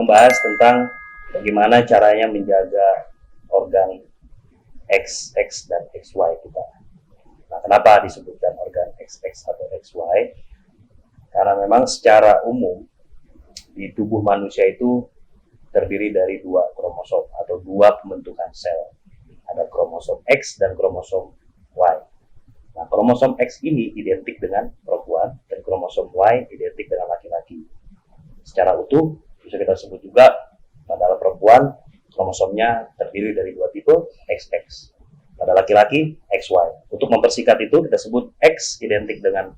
membahas tentang bagaimana caranya menjaga organ XX dan XY kita. Nah, kenapa disebutkan organ XX atau XY? Karena memang secara umum di tubuh manusia itu terdiri dari dua kromosom atau dua pembentukan sel. Ada kromosom X dan kromosom Y. Nah, kromosom X ini identik dengan perempuan dan kromosom Y identik dengan laki-laki. Secara utuh bisa kita sebut juga pada perempuan kromosomnya terdiri dari dua tipe XX. Pada laki-laki XY. Untuk mempersingkat itu kita sebut X identik dengan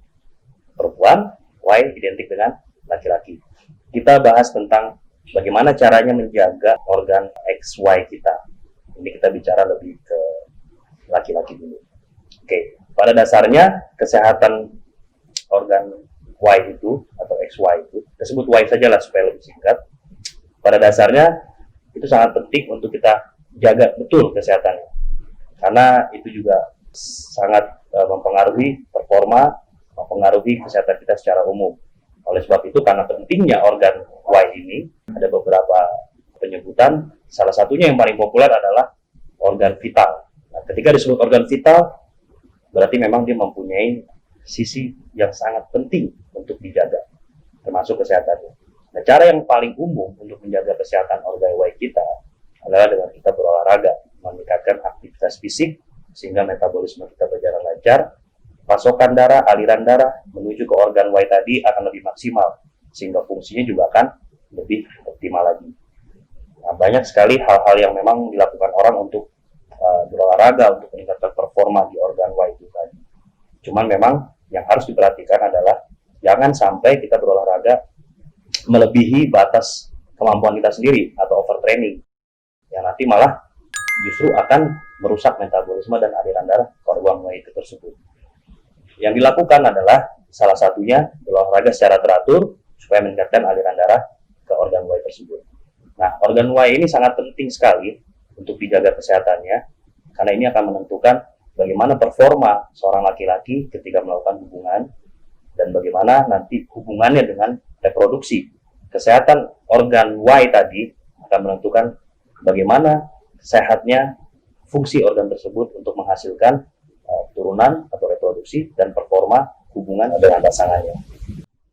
perempuan, Y identik dengan laki-laki. Kita bahas tentang bagaimana caranya menjaga organ XY kita. Ini kita bicara lebih ke laki-laki dulu. Oke, pada dasarnya kesehatan organ Y itu atau XY itu, kita sebut Y saja lah supaya lebih singkat. Pada dasarnya itu sangat penting untuk kita jaga betul kesehatannya, karena itu juga sangat mempengaruhi performa, mempengaruhi kesehatan kita secara umum. Oleh sebab itu, karena pentingnya organ Y ini, ada beberapa penyebutan. Salah satunya yang paling populer adalah organ vital. Nah, ketika disebut organ vital, berarti memang dia mempunyai sisi yang sangat penting untuk dijaga, termasuk kesehatannya. Nah, cara yang paling umum untuk menjaga kesehatan organ Y kita adalah dengan kita berolahraga, meningkatkan aktivitas fisik, sehingga metabolisme kita berjalan lancar, pasokan darah, aliran darah menuju ke organ Y tadi akan lebih maksimal, sehingga fungsinya juga akan lebih optimal lagi. Nah, banyak sekali hal-hal yang memang dilakukan orang untuk berolahraga, untuk meningkatkan performa di organ Y itu tadi. Cuman memang yang harus diperhatikan adalah jangan sampai kita berolahraga melebihi batas kemampuan kita sendiri atau overtraining, yang nanti malah justru akan merusak metabolisme dan aliran darah ke organ Y itu tersebut. Yang dilakukan adalah salah satunya berolahraga secara teratur supaya meningkatkan aliran darah ke organ Y tersebut. Nah, organ Y ini sangat penting sekali untuk dijaga kesehatannya, karena ini akan menentukan bagaimana performa seorang laki-laki ketika melakukan hubungan dan bagaimana nanti hubungannya dengan reproduksi. Kesehatan organ Y tadi akan menentukan bagaimana sehatnya fungsi organ tersebut untuk menghasilkan turunan atau reproduksi dan performa hubungan dengan pasangannya.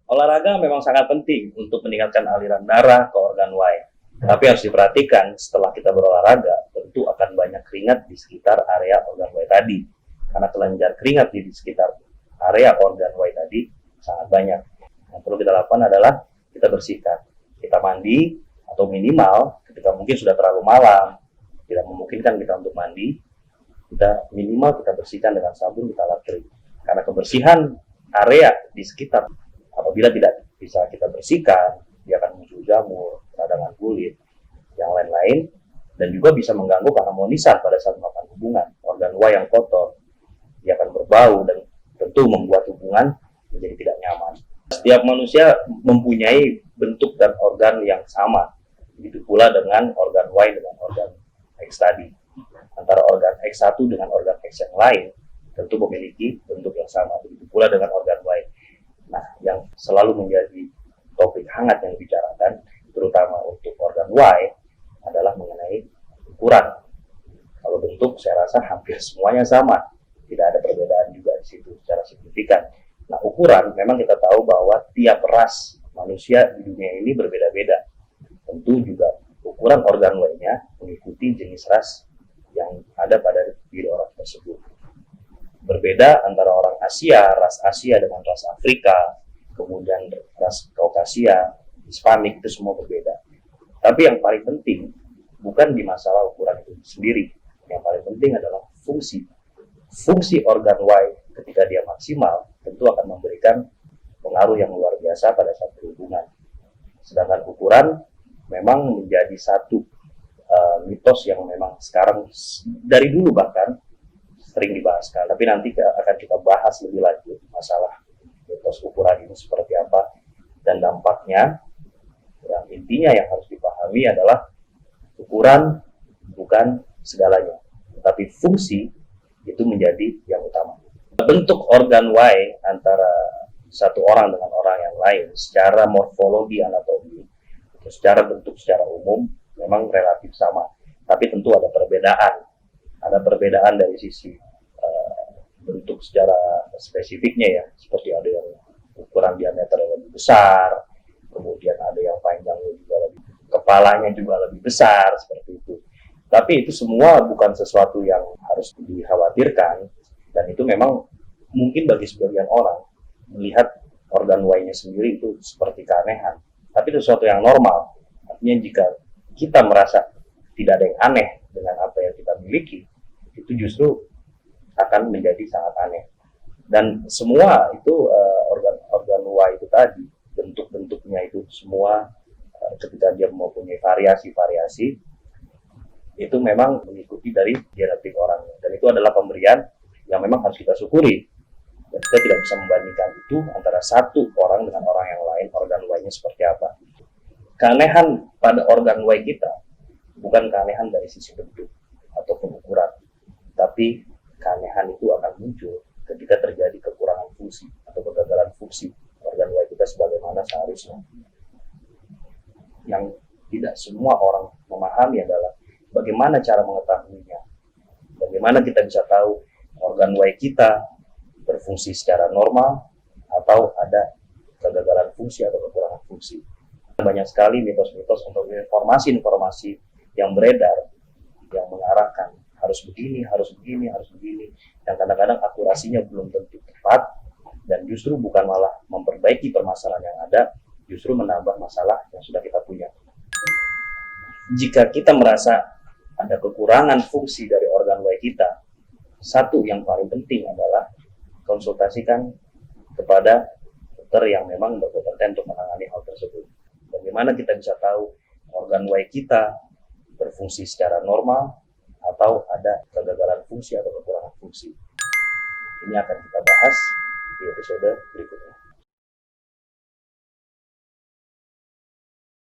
Olahraga memang sangat penting untuk meningkatkan aliran darah ke organ Y. Tapi harus diperhatikan, setelah kita berolahraga, tentu akan banyak keringat di sekitar area organ Y tadi. Karena kelenjar keringat di sekitar area organ Y tadi sangat banyak. Yang perlu kita lakukan adalah kita bersihkan. Kita mandi, atau minimal ketika mungkin sudah terlalu malam, tidak memungkinkan kita untuk mandi, kita minimal kita bersihkan dengan sabun, kita lap kering. Karena kebersihan area di sekitar, apabila tidak bisa kita bersihkan, dia akan muncul jamur, radangan kulit, yang lain-lain, dan juga bisa mengganggu keharmonisan pada saat melakukan hubungan. Organ Y yang kotor, dia akan berbau dan tentu membuat hubungan menjadi tidak nyaman. Setiap manusia mempunyai bentuk dan organ yang sama, begitu pula dengan organ Y dengan organ X tadi. Antara organ X1 dengan organ X yang lain tentu memiliki bentuk yang sama, begitu pula dengan organ Y. Nah, yang selalu menjadi topik hangat yang dibicarakan, terutama untuk organ Y, adalah mengenai ukuran. Kalau bentuk, saya rasa hampir semuanya sama, tidak ada perbedaan juga di situ secara signifikan. Nah, ukuran memang kita tahu bahwa tiap ras manusia di dunia ini berbeda-beda. Tentu juga ukuran organ Y-nya mengikuti jenis ras yang ada pada diri orang tersebut. Berbeda antara orang Asia, ras Asia dengan ras Afrika, kemudian ras Kaukasia, Hispanik, itu semua berbeda. Tapi yang paling penting bukan di masalah ukuran itu sendiri. Yang paling penting adalah fungsi. Fungsi organ Y ketika dia maksimal tentu akan memberikan pengaruh yang luar biasa pada saat berhubungan. Sedangkan ukuran memang menjadi satu mitos yang memang sekarang dari dulu bahkan sering dibahas, tapi nanti akan kita bahas lebih lanjut masalah mitos ukuran ini seperti apa dan dampaknya. Yang intinya yang harus dipahami adalah ukuran bukan segalanya, tetapi fungsi itu menjadi yang utama. Bentuk organ Y antara satu orang dengan orang yang lain secara morfologi anatomi Secara bentuk, secara umum memang relatif sama, tapi tentu ada perbedaan. Ada perbedaan dari sisi bentuk secara spesifiknya ya, seperti ada yang ukuran diameter yang lebih besar, kemudian ada yang panjangnya juga lebih, kepalanya juga lebih besar, seperti itu. Tapi itu semua bukan sesuatu yang harus dikhawatirkan, dan itu memang mungkin bagi sebagian orang melihat organ Y-nya sendiri itu seperti keanehan. Tapi itu sesuatu yang normal. Artinya jika kita merasa tidak ada yang aneh dengan apa yang kita miliki, itu justru akan menjadi sangat aneh. Dan semua itu organ Y itu tadi, bentuk-bentuknya itu semua ketika dia mempunyai variasi-variasi, itu memang mengikuti dari genetik orangnya. Dan itu adalah pemberian yang memang harus kita syukuri. Dan kita tidak bisa membandingkan itu antara satu orang dengan orang yang lain, organ Y-nya seperti apa. Keanehan pada organ Y kita bukan keanehan dari sisi bentuk atau ukuran, tapi keanehan itu akan muncul ketika terjadi kekurangan fungsi atau kegagalan fungsi organ Y kita sebagaimana seharusnya. Yang tidak semua orang memahami adalah bagaimana cara mengetahuinya. Bagaimana kita bisa tahu organ Y kita berfungsi secara normal atau ada kegagalan fungsi atau kekurangan fungsi. Banyak sekali mitos-mitos untuk informasi-informasi yang beredar yang mengarahkan harus begini, harus begini, harus begini, yang kadang-kadang akurasinya belum tentu tepat, dan justru bukan malah memperbaiki permasalahan yang ada, justru menambah masalah yang sudah kita punya. Jika kita merasa ada kekurangan fungsi dari organ Y kita, satu yang paling penting adalah konsultasikan kepada dokter yang memang berkompeten untuk menangani hal tersebut. Bagaimana kita bisa tahu organ Y kita berfungsi secara normal atau ada kegagalan fungsi atau kekurangan fungsi. Ini akan kita bahas di episode berikutnya.